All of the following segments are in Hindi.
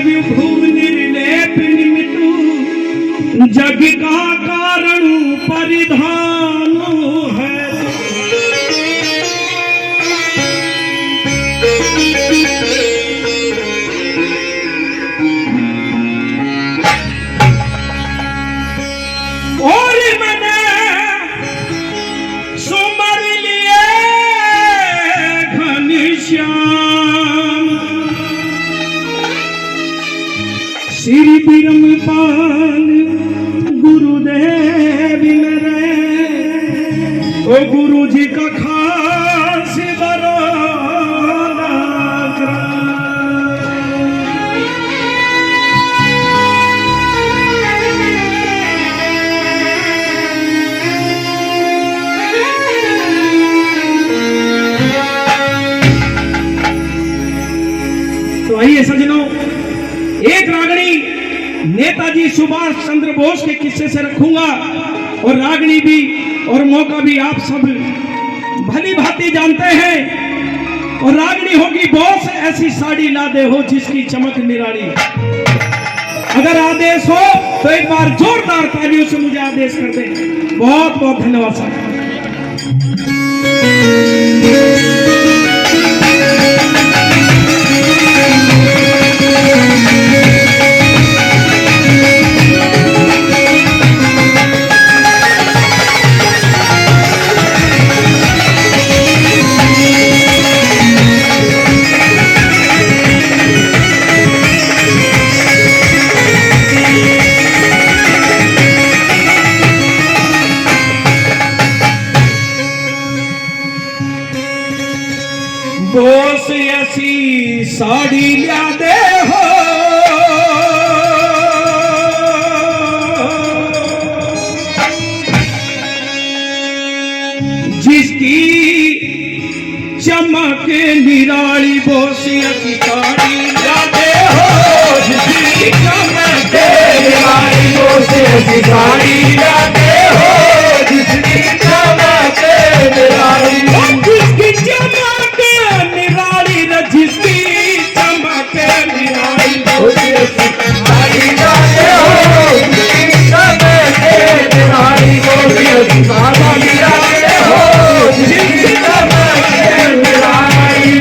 विभु निर्लेप निमित्तु जग का कारण परिधान है। और मैंने सुमर लिए घनश्याम श्री बिरमपाल गुरुदेव मेरे ओ गुरु जी का खास तो आइए सज्जनों, एक रागनी नेताजी सुभाष चंद्र बोस के किस्से से रखूंगा और रागनी भी और मौका भी आप सब भली भांति जानते हैं। और रागनी होगी बोस ऐसी साड़ी ला दे हो जिसकी चमक निराली। अगर आदेश हो तो एक बार जोरदार तालियों से मुझे आदेश कर दे। बहुत बहुत धन्यवाद साहब। बोस ऐसी साड़ी ला दे हो जिसकी चमक निराली। बोस ऐसी साड़ी ला दे हो जिसकी चमक निराली। बोस ऐसी साड़ी ला दे हो जिसकी चमक निराली। जिसकी चमक निराली न जिसकी चमक निराली। साड़ी ला दे हो जिसकी चमक निराली। साड़ी ला दे हो जिसकी चमक निराली।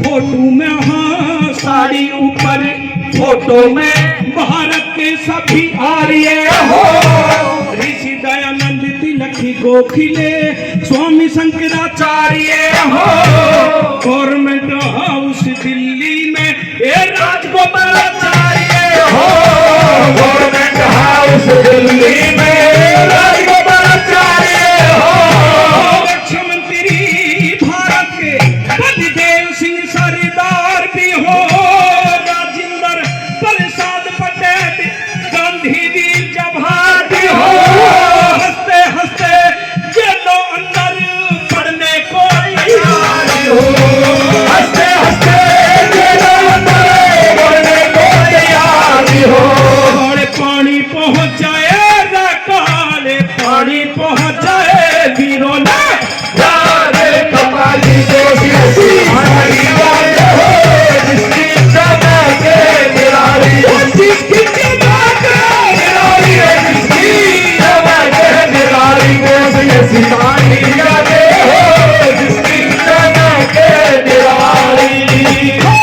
फोटो में, हाँ साड़ी ऊपर फोटो में भारत के सभी आर्य हो। ऋषि दयानंद तिलक गोखले स्वामी शंकराचार्य हो। गवर्नमेंट हाउस दिल्ली में ये राजगोपालाचार्य हो। गवर्नमेंट हाउस दिल्ली में राजगोपालाचार्य हो। मुख्यमंत्री भारत के बलदेव सिंह सरदार भी हो। राजेंद्र प्रसाद पटेल गांधी जी जवाहर भी हो। हंसते हंसते जेलों अंदर पढ़ने को तैयार हो। हंसते हंसते जेलों अंदर पढ़ने को तैयार हो। काले पानी पहुंच जाए ना, काले पानी पहुंच जाए वीरों ने कपाली जिसकी चमक निराली। जिसकी चमक निराली है, जिसकी चमक निराली। बोस ऐसी साड़ी ला दे हो जिसकी चमक निराली। हो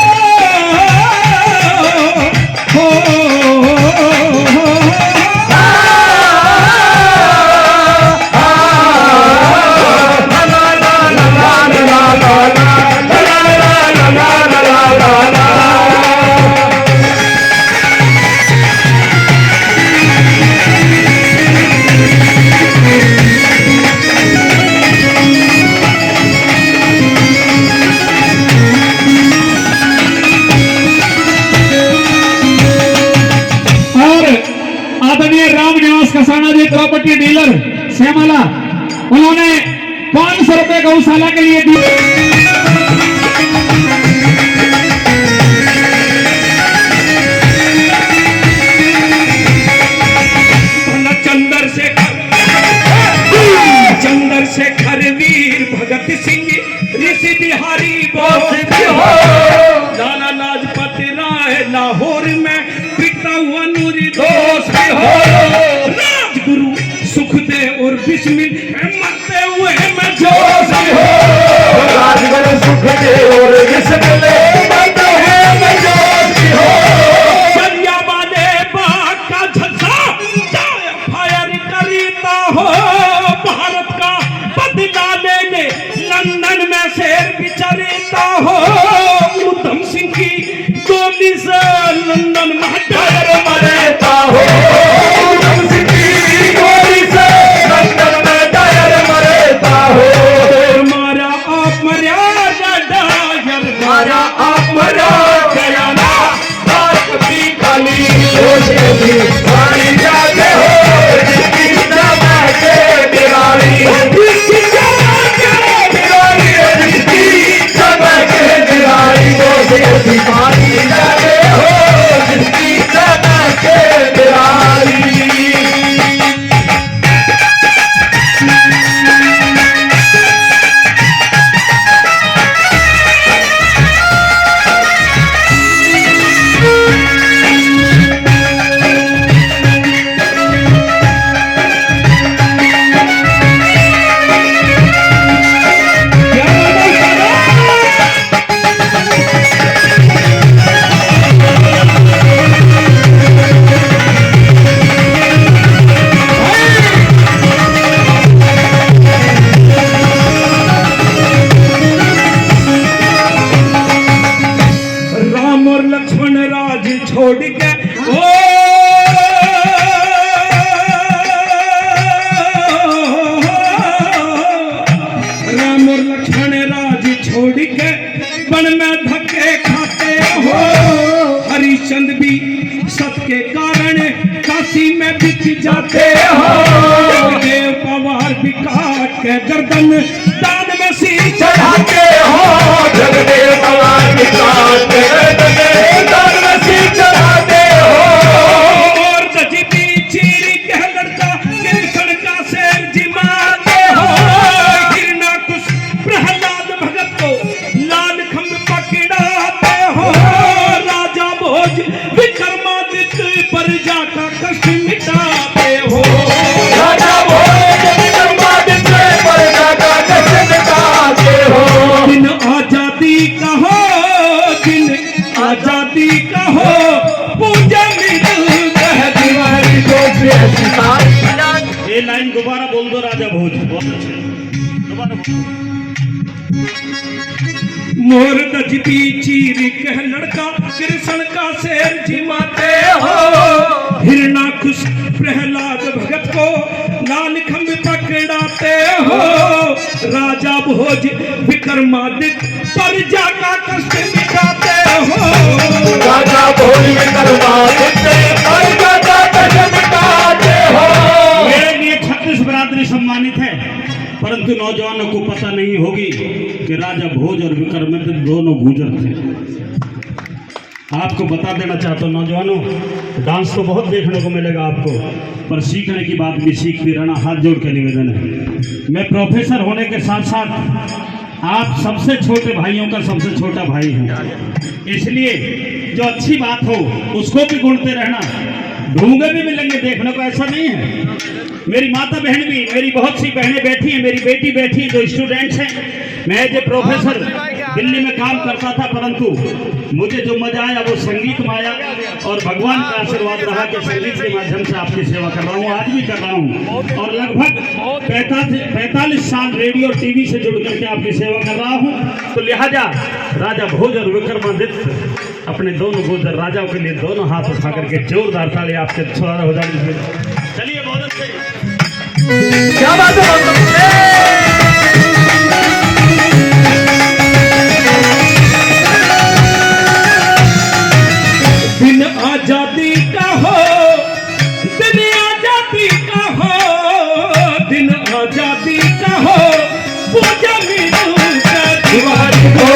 कसाना जी प्रॉपर्टी डीलर श्यामला, उन्होंने 500 रुपए गौशाला के लिए दिए। चंद्रशेखर वीर भगत सिंह ऋषि बिहारी बोस लाला लाजपत राय लाहौर में बिकता हुआ नूरी दोष हो राजगुरु सुखदेव और बिस्मिल मरते हुए मैं जोश हो राजगुरु सुखदेव और बिस्मिल मरते हुए मैं जोश हो सरिया वाले बाग का झलसा फायर करता हो भारत का बदला लेने लंदन में शेर बिचरता हो उधम सिंह की गोली से लंदन में टायर मरता हो उधम सिंह की गोली से लंदन में टायर मरता हो मारा आप मर्या डायर मारा आप मरा गया ना भारत की खाली सोचे भी पानी जाके हो जिसकी जमा के दिवाली जिसकी जमा के दिवाली सोचे भी पानी जाके हो जिसकी जमा के दिवाली राम और लक्ष्मण राज छोड़ के ओ राम और लक्ष्मण राज छोड़ के वन में धक्के खाते हो हरिश्चंद्र भी सबके कारण काशी में बिक जाते हो जगदेव पवार भी काट के गर्दन दान में सिर चढ़ाते हो जगदेव पवार की काट दान में सिर चढ़ाते हो और दजीबी चीर के लड़का कृष्ण का शेर जिमाते हो हिरणाकुश प्रहलाद भगत को लाल खंभ पकड़ाते हो राजा भोज विक्रमादित्य प्रजा का कष्ट मिटाते हो राजा भोज विक्रमादित्य प्रजा का कष्ट मिटाते हो दिन आजादी का हो दिन आजादी का हो पूजा मिल दिवाली को ये लाइन दोबारा बोल दो राजा भोज बहुत अच्छे दोबारा मोर दजती चीर के लड़का कृष्ण का शेर जिमाते हो हिरणाकुश प्रहलाद भगत को लाल खंभ पकड़ाते हो राजा भोज विक्रमादित्य प्रजा का कष्ट मिटाते हो राजा भोज विक्रमादित्य प्रजा का कष्ट मिटाते हो मेरे लिए 36 बरादरी सम्मानित है परंतु नौजवानों को पता नहीं होगी कि राजा भोज और विक्रमादित्य दोनों गुजर थे आपको बता देना चाहता हूँ नौजवानों डांस तो बहुत देखने को मिलेगा आपको पर सीखने की बात भी सीखते रहना हाथ जोड़ के निवेदन है मैं प्रोफेसर होने के साथ साथ आप सबसे छोटे भाइयों का सबसे छोटा भाई हूँ इसलिए जो अच्छी बात हो उसको भी गुणते रहना ढूंढे भी मिलेंगे देखने को ऐसा नहीं है मेरी माता बहन भी मेरी बहुत सी बहनें बैठी हैं मेरी बेटी बैठी है जो स्टूडेंट्स हैं मैं एज ए प्रोफेसर दिल्ली में काम करता था परंतु मुझे जो मजा आया वो संगीत में आया और भगवान का आशीर्वाद रहा कि संगीत के माध्यम से आपकी सेवा कर रहा हूँ आज भी कर रहा हूँ और लगभग 45 साल रेडियो और टीवी से जुड़ करके आपकी सेवा कर रहा हूँ तो लिहाजा राजा भोज और विक्रमादित्य अपने दोनों गुजर राजाओं के लिए दोनों हाथ उठा करके जोरदार ताली आपके छोड़ा हो जाने चलिए बहुत अच्छे क्या बात है दिन आजादी का हो दिन आजादी का हो दिन आजादी का हो पूजा मिलू दिवाली को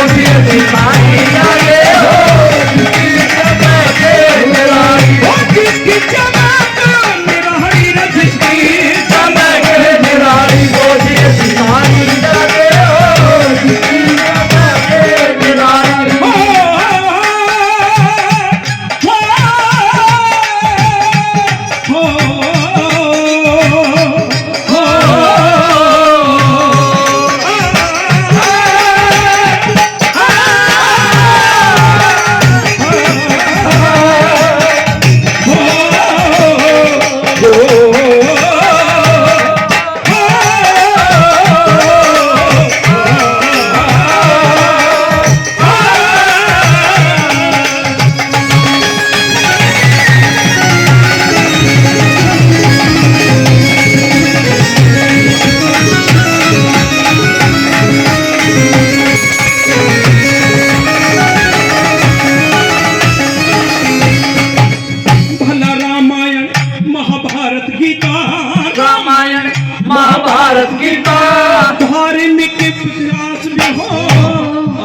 भारत की बात धार्मिक विकास भी हो,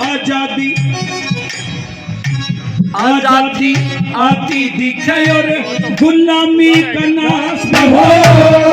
आजादी आजादी आती दिखे और गुलामी का नाश भी हो।